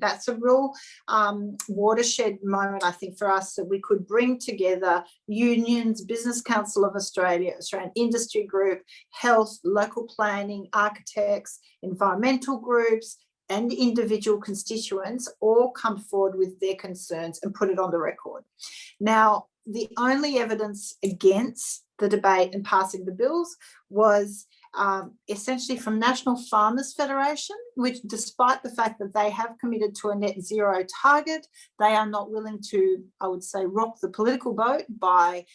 That's a real watershed moment, I think, for us, that we could bring together unions, Business Council of Australia, Australian Industry Group, health, local planning, architects, environmental groups, and individual constituents all come forward with their concerns and put it on the record. Now, the only evidence against the debate and passing the bills was essentially from National Farmers Federation, which, despite the fact that they have committed to a net zero target, they are not willing to, I would say, rock the political boat by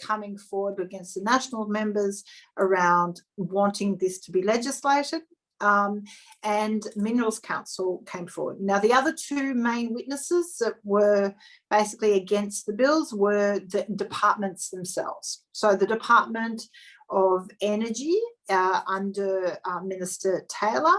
coming forward against the national members around wanting this to be legislated. And Minerals Council came forward. Now, the other two main witnesses that were basically against the bills were the departments themselves. So the Department of Energy under Minister Taylor,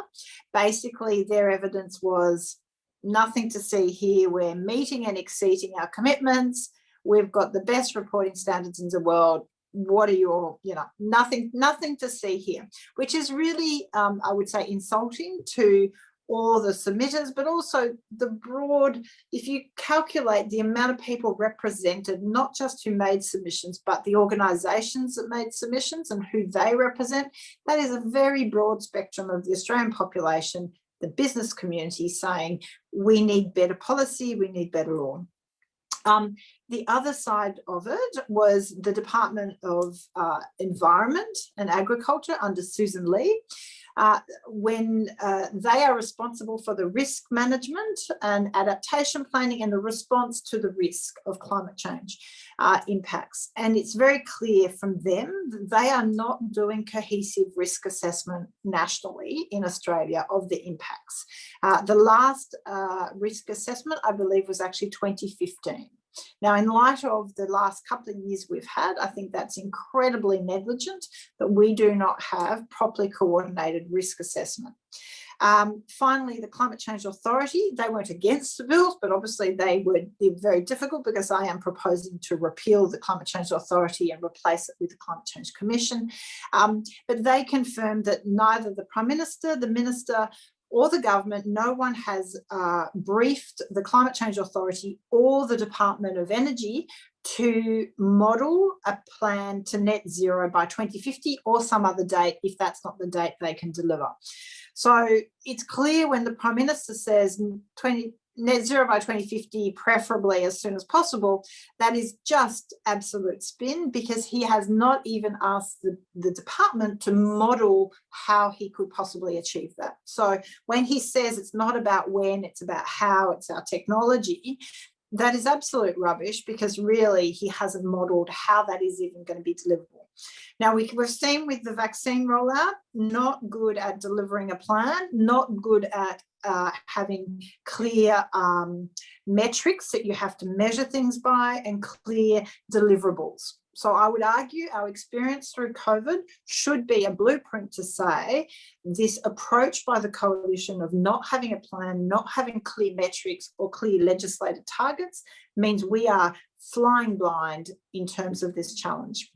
basically their evidence was nothing to see here. We're meeting and exceeding our commitments. We've got the best reporting standards in the world. What are your, nothing to see here, which is really, I would say, insulting to all the submitters, but also the broad, if you calculate the amount of people represented, not just who made submissions, but the organisations that made submissions and who they represent, that is a very broad spectrum of the Australian population, the business community, saying we need better policy, we need better law. The other side of it was the Department of Environment and Agriculture under Susan Lee, when they are responsible for the risk management and adaptation planning and the response to the risk of climate change impacts. And it's very clear from them that they are not doing cohesive risk assessment nationally in Australia of the impacts. The last risk assessment, I believe, was actually 2015. Now, in light of the last couple of years we've had, I think that's incredibly negligent that we do not have properly coordinated risk assessment. Finally, the Climate Change Authority, they weren't against the bills, but obviously they're very difficult because I am proposing to repeal the Climate Change Authority and replace it with the Climate Change Commission. But they confirmed that neither the Prime Minister, the Minister, or the government, no one has briefed the Climate Change Authority or the Department of Energy to model a plan to net zero by 2050 or some other date if that's not the date they can deliver. So it's clear when the Prime Minister says net zero by 2050, preferably as soon as possible, that is just absolute spin, because he has not even asked the department to model how he could possibly achieve that. So when he says it's not about when, it's about how, it's our technology, that is absolute rubbish, because really he hasn't modelled how that is even going to be deliverable. Now, we've seen with the vaccine rollout, not good at delivering a plan, not good at having clear metrics that you have to measure things by and clear deliverables. So I would argue our experience through COVID should be a blueprint to say this approach by the coalition of not having a plan, not having clear metrics or clear legislated targets means we are flying blind in terms of this challenge.